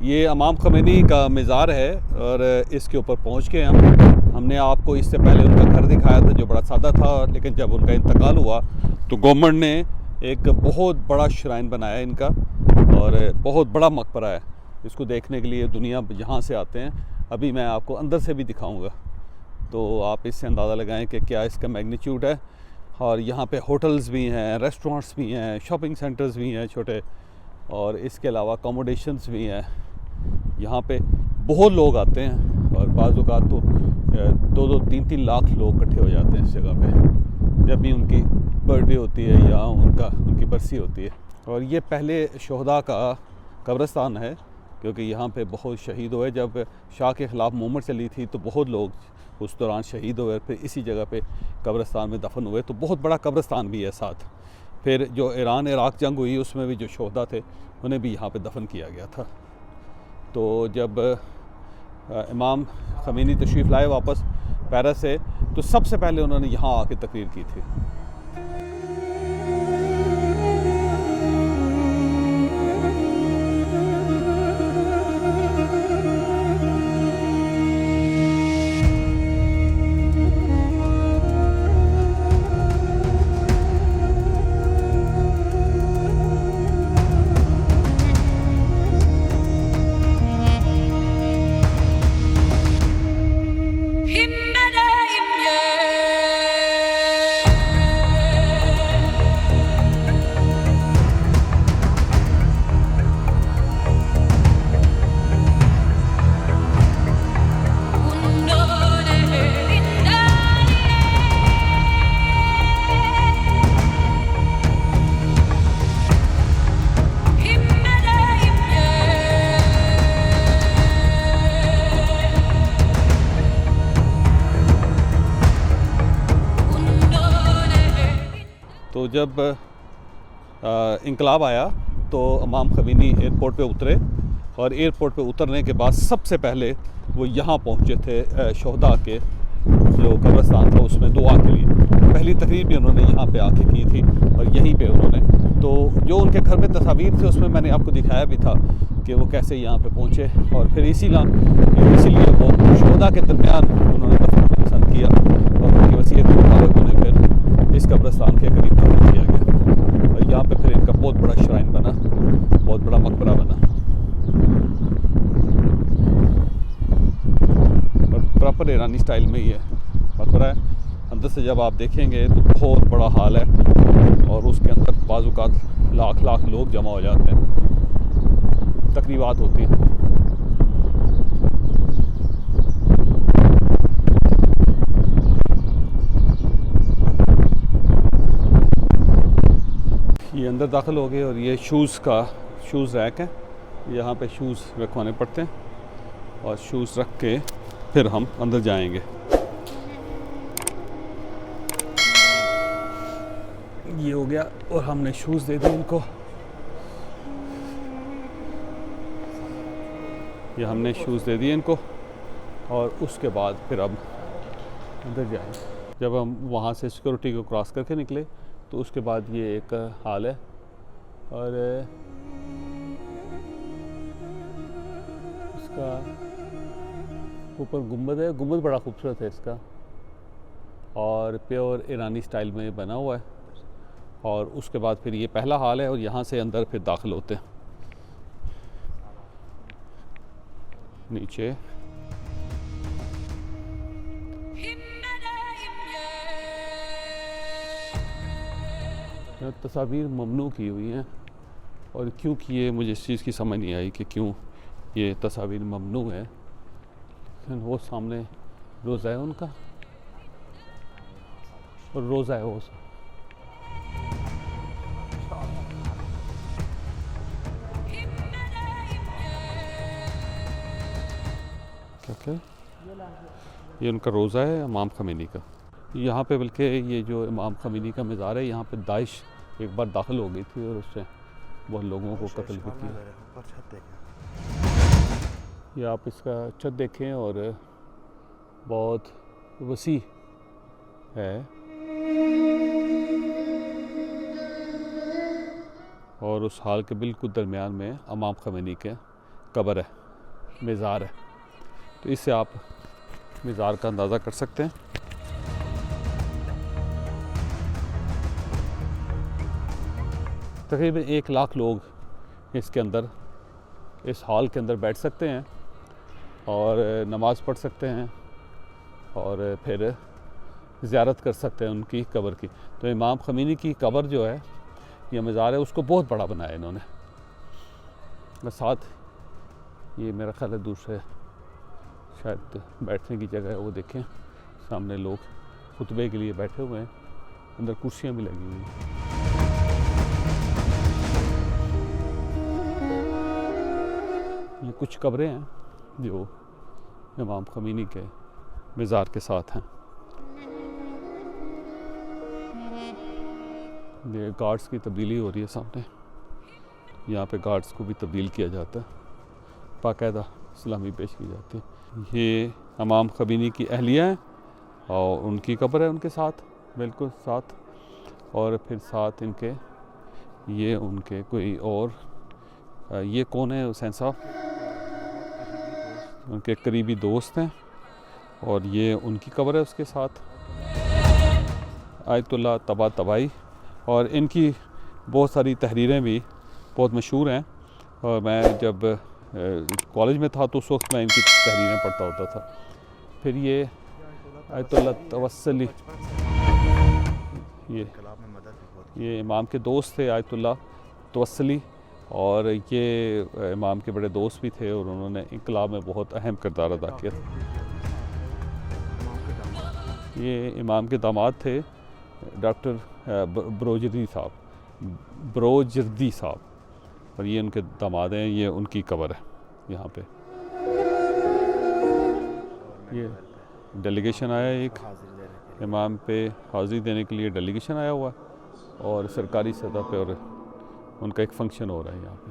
ये इमाम ख़मैनी का मज़ार है और इसके ऊपर पहुंच के हमने आपको इससे पहले उनका घर दिखाया था जो बड़ा सादा था, लेकिन जब उनका इंतकाल हुआ तो गवर्नमेंट ने एक बहुत बड़ा श्राइन बनाया इनका और बहुत बड़ा मकबरा है। इसको देखने के लिए दुनिया यहाँ से आते हैं। अभी मैं आपको अंदर से भी दिखाऊंगा तो आप इससे अंदाज़ा लगाएं कि क्या इसका मैग्नीट्यूड है। और यहाँ पे होटल्स भी हैं, रेस्टोरेंट्स भी हैं, शॉपिंग सेंटर्स भी हैं छोटे, और इसके अलावा अकोमोडेशंस भी हैं। यहाँ पे बहुत लोग आते हैं और बाज़ औक़ात तो 2-3 लाख लोग इकट्ठे हो जाते हैं इस जगह पे जब भी उनकी बर्थडे होती है या उनकी बरसी होती है। और ये पहले शहदा का कब्रिस्तान है क्योंकि यहाँ पे बहुत शहीद हुए। जब शाह के ख़िलाफ़ मूवमेंट चली थी तो बहुत लोग उस दौरान शहीद हुए, फिर इसी जगह पे कब्रिस्तान में दफन हुए। तो बहुत बड़ा कब्रिस्तान भी है साथ। फिर जो ईरान इराक़ जंग हुई उसमें भी जो शहदा थे उन्हें भी यहाँ पे दफन किया गया था। तो जब इमाम ख़मैनी तशरीफ़ लाए वापस पेरिस से तो सबसे पहले उन्होंने यहाँ आके तकरीर की थी। तो जब इंकलाब आया तो इमाम ख़मैनी एयरपोर्ट पे उतरे और एयरपोर्ट पे उतरने के बाद सबसे पहले वो यहाँ पहुँचे थे शहदा के जो कब्रिस्तान था उसमें दुआ के लिए। पहली तकरीर भी उन्होंने यहाँ पे आके की थी और यहीं पे उन्होंने तो जो उनके घर में तस्वीर थे उसमें मैंने आपको दिखाया भी था कि वो कैसे यहाँ पे पहुँचे। और फिर इसीलिए वो शहदा के दरमियान उन्होंने दफन पसंद किया और उनकी वसीयत के मुताबिक उन्हें फिर इस कब्रिस्तान के करीब दफन किया गया। और यहाँ पे फिर इनका बहुत बड़ा श्राइन बना, बहुत बड़ा मकबरा बना और प्रॉपर ईरानी स्टाइल में ही है मकबरा है। अंदर से जब आप देखेंगे तो बहुत बड़ा हाल है और उसके अंदर बाज़ औक़ात लाख लोग जमा हो जाते हैं, तकरीबात होती हैं। ये अंदर दाखिल हो गए और ये शूज़ रैक है। यहाँ पे शूज़ रखवाने पड़ते हैं और शूज़ रख के फिर हम अंदर जाएंगे। ये हो गया और हमने शूज़ दे दिए इनको। ये हमने शूज़ दे दिए इनको और उसके बाद फिर अब अंदर जाएंगे। जब हम वहाँ से सिक्योरिटी को क्रॉस करके निकले तो उसके बाद ये एक हाल है और इसका ऊपर गुंबद है। गुंबद बड़ा खूबसूरत है इसका और प्योर ईरानी स्टाइल में बना हुआ है। और उसके बाद फिर ये पहला हाल है और यहाँ से अंदर फिर दाखिल होते हैं नीचे। तस्वीर ममनू की हुई हैं और क्यों की ये मुझे इस चीज़ की समझ नहीं आई कि क्यों ये तस्वीर ममनू है। लेकिन वो सामने रोज़ा है उनका और रोज़ा है वो क्या ये उनका रोज़ा है इमाम ख़मैनी का। यहाँ पे बल्कि ये जो इमाम ख़मैनी का मज़ार है यहाँ पे दाइश एक बार दाखिल हो गई थी और उससे बहुत लोगों को कत्ल भी किया। ये आप इसका छत देखें और बहुत वसी है और उस हाल के बिल्कुल दरमियान में इमाम ख़मैनी के कब्र है, मज़ार है। तो इससे आप मज़ार का अंदाज़ा कर सकते हैं। तकरीबन 1 लाख लोग इसके अंदर, इस हॉल के अंदर बैठ सकते हैं और नमाज़ पढ़ सकते हैं और फिर ज़ियारत कर सकते हैं उनकी कब्र की। तो इमाम ख़मीनी की कब्र जो है या मज़ार है उसको बहुत बड़ा बनाया इन्होंने। और साथ ये मेरा ख्याल है दूसरे शायद बैठने की जगह है, वो देखें सामने लोग खुतबे के लिए बैठे हुए हैं, अंदर कुर्सियाँ भी लगी हुई हैं। ये कुछ कब्रें हैं जो इमाम ख़मीनी के मज़ार के साथ हैं। ये गार्ड्स की तब्दीली हो रही है सामने, यहाँ पे गार्ड्स को भी तब्दील किया जाता है, बाकायदा सलामी पेश की जाती है। ये इमाम ख़मीनी की अहलिया है और उनकी कब्र है उनके साथ, बिल्कुल साथ। और फिर साथ इनके ये उनके कोई और, ये कौन है हुसैन साहब? उनके करीबी दोस्त हैं और ये उनकी कब्र है उसके साथ। आयतुल्लाह तबातबाई, और इनकी बहुत सारी तहरीरें भी बहुत मशहूर हैं। और मैं जब कॉलेज में था तो उस वक्त मैं इनकी तहरीरें पढ़ता होता था। फिर ये आयतुल्लाह तवस्सली, ये इमाम के दोस्त थे आयतुल्लाह तवस्सली, और ये इमाम के बड़े दोस्त भी थे और उन्होंने इनकलाब में बहुत अहम किरदार अदा किया था। ये इमाम के दामाद थे डॉक्टर बरोजर्दी साहब, और ये उनके दामाद हैं। ये उनकी कब्र है यहाँ पे। ये डेलीगेशन आया, एक इमाम पे हाज़िरी देने के लिए डेलीगेशन आया हुआ और सरकारी सतह पे, और उनका एक फ़ंक्शन हो रहा है यहाँ पे।